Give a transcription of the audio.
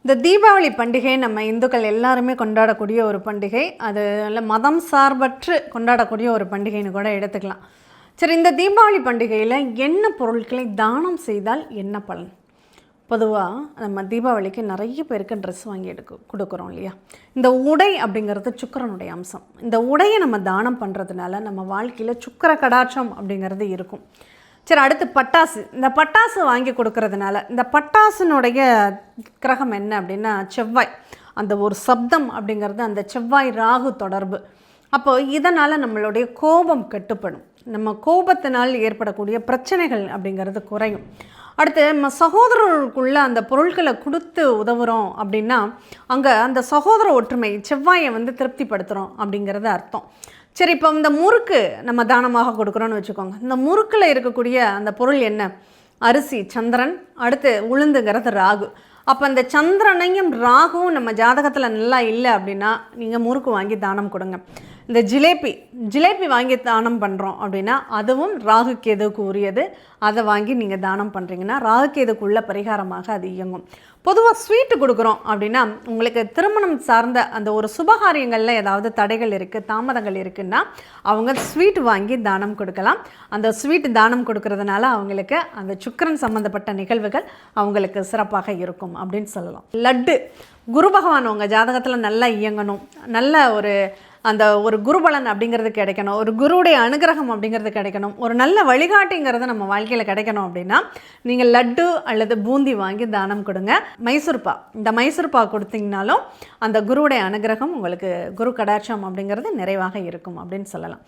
இந்த தீபாவளி பண்டிகை நம்ம இந்துக்கள் எல்லாருமே கொண்டாடக்கூடிய ஒரு பண்டிகை. அது நல்ல மதம் சார்பற்று கொண்டாடக்கூடிய ஒரு பண்டிகைன்னு கூட எடுத்துக்கலாம். சரி, இந்த தீபாவளி பண்டிகையில் என்ன பொருட்களை தானம் செய்தால் என்ன பலன்? பொதுவாக நம்ம தீபாவளிக்கு நிறைய பேருக்கு ட்ரெஸ் வாங்கி கொடுக்குறோம் இல்லையா? இந்த உடை அப்படிங்கிறது சுக்கிரனுடைய அம்சம். இந்த உடையை நம்ம தானம் பண்ணுறதுனால நம்ம வாழ்க்கையில் சுக்கிர கடாட்சம் அப்படிங்கிறது இருக்கும். சரி, அடுத்து பட்டாசு. இந்த பட்டாசு வாங்கி கொடுக்கறதுனால இந்த பட்டாசுனுடைய கிரகம் என்ன அப்படின்னா செவ்வாய். அந்த ஒரு சப்தம் அப்படிங்கிறது அந்த செவ்வாய் ராகு தொடர்பு. அப்போது இதனால் நம்மளுடைய கோபம் கட்டுப்படும். நம்ம கோபத்தினால் ஏற்படக்கூடிய பிரச்சனைகள் அப்படிங்கிறது குறையும். அடுத்து நம்ம சகோதரர்களுக்குள்ளே அந்த பொருட்களை கொடுத்து உதவுகிறோம் அப்படின்னா அங்கே அந்த சகோதர ஒற்றுமை செவ்வாயை திருப்திப்படுத்துகிறோம் அப்படிங்கிறது அர்த்தம். சரி, இப்போ இந்த முறுக்கு நம்ம தானமாக கொடுக்குறோன்னு வச்சுக்கோங்க. இந்த முறுக்கில் இருக்கக்கூடிய அந்த பொருள் என்ன? அரிசி சந்திரன், அடுத்து உளுந்துங்கிறது ராகு. அப்போ அந்த சந்திரனையும் ராகுவும் நம்ம ஜாதகத்தில் நல்லா இல்லை அப்படின்னா நீங்கள் முறுக்கு வாங்கி தானம் கொடுங்க. இந்த ஜிலேபி வாங்கி தானம் பண்ணுறோம் அப்படின்னா அதுவும் ராகு கேதுவுக்கு உரியது. அதை வாங்கி நீங்கள் தானம் பண்ணுறீங்கன்னா ராகு கேதுக்குள்ள பரிகாரமாக அது இயங்கும். பொதுவாக ஸ்வீட்டு கொடுக்குறோம் அப்படின்னா உங்களுக்கு திருமணம் சார்ந்த அந்த ஒரு சுபகாரியங்களில் ஏதாவது தடைகள் இருக்குது, தாமதங்கள் இருக்குன்னா அவங்க ஸ்வீட் வாங்கி தானம் கொடுக்கலாம். அந்த ஸ்வீட் தானம் கொடுக்கறதுனால அவங்களுக்கு அந்த சுக்கிரன் சம்மந்தப்பட்ட நிகழ்வுகள் அவங்களுக்கு சிறப்பாக இருக்கும் அப்படின்னு சொல்லலாம். லட்டு, குரு பகவான் உங்கள் ஜாதகத்தில் நல்லா இயங்கணும், நல்ல அந்த ஒரு குருபலன் அப்படிங்கிறது கிடைக்கணும், ஒரு குருவுடைய அனுகிரகம் அப்படிங்கிறது கிடைக்கணும், ஒரு நல்ல வழிகாட்டிங்கிறது நம்ம வாழ்க்கையில் கிடைக்கணும் அப்படின்னா நீங்கள் லட்டு அல்லது பூந்தி வாங்கி தானம் கொடுங்க. மைசூர்பா, இந்த மைசூர்பா கொடுத்தீங்கனாலும் அந்த குருவுடைய அனுகிரகம் உங்களுக்கு, குரு கடாட்சம் அப்படிங்கிறது நிறைவாக இருக்கும் அப்படின்னு சொல்லலாம்.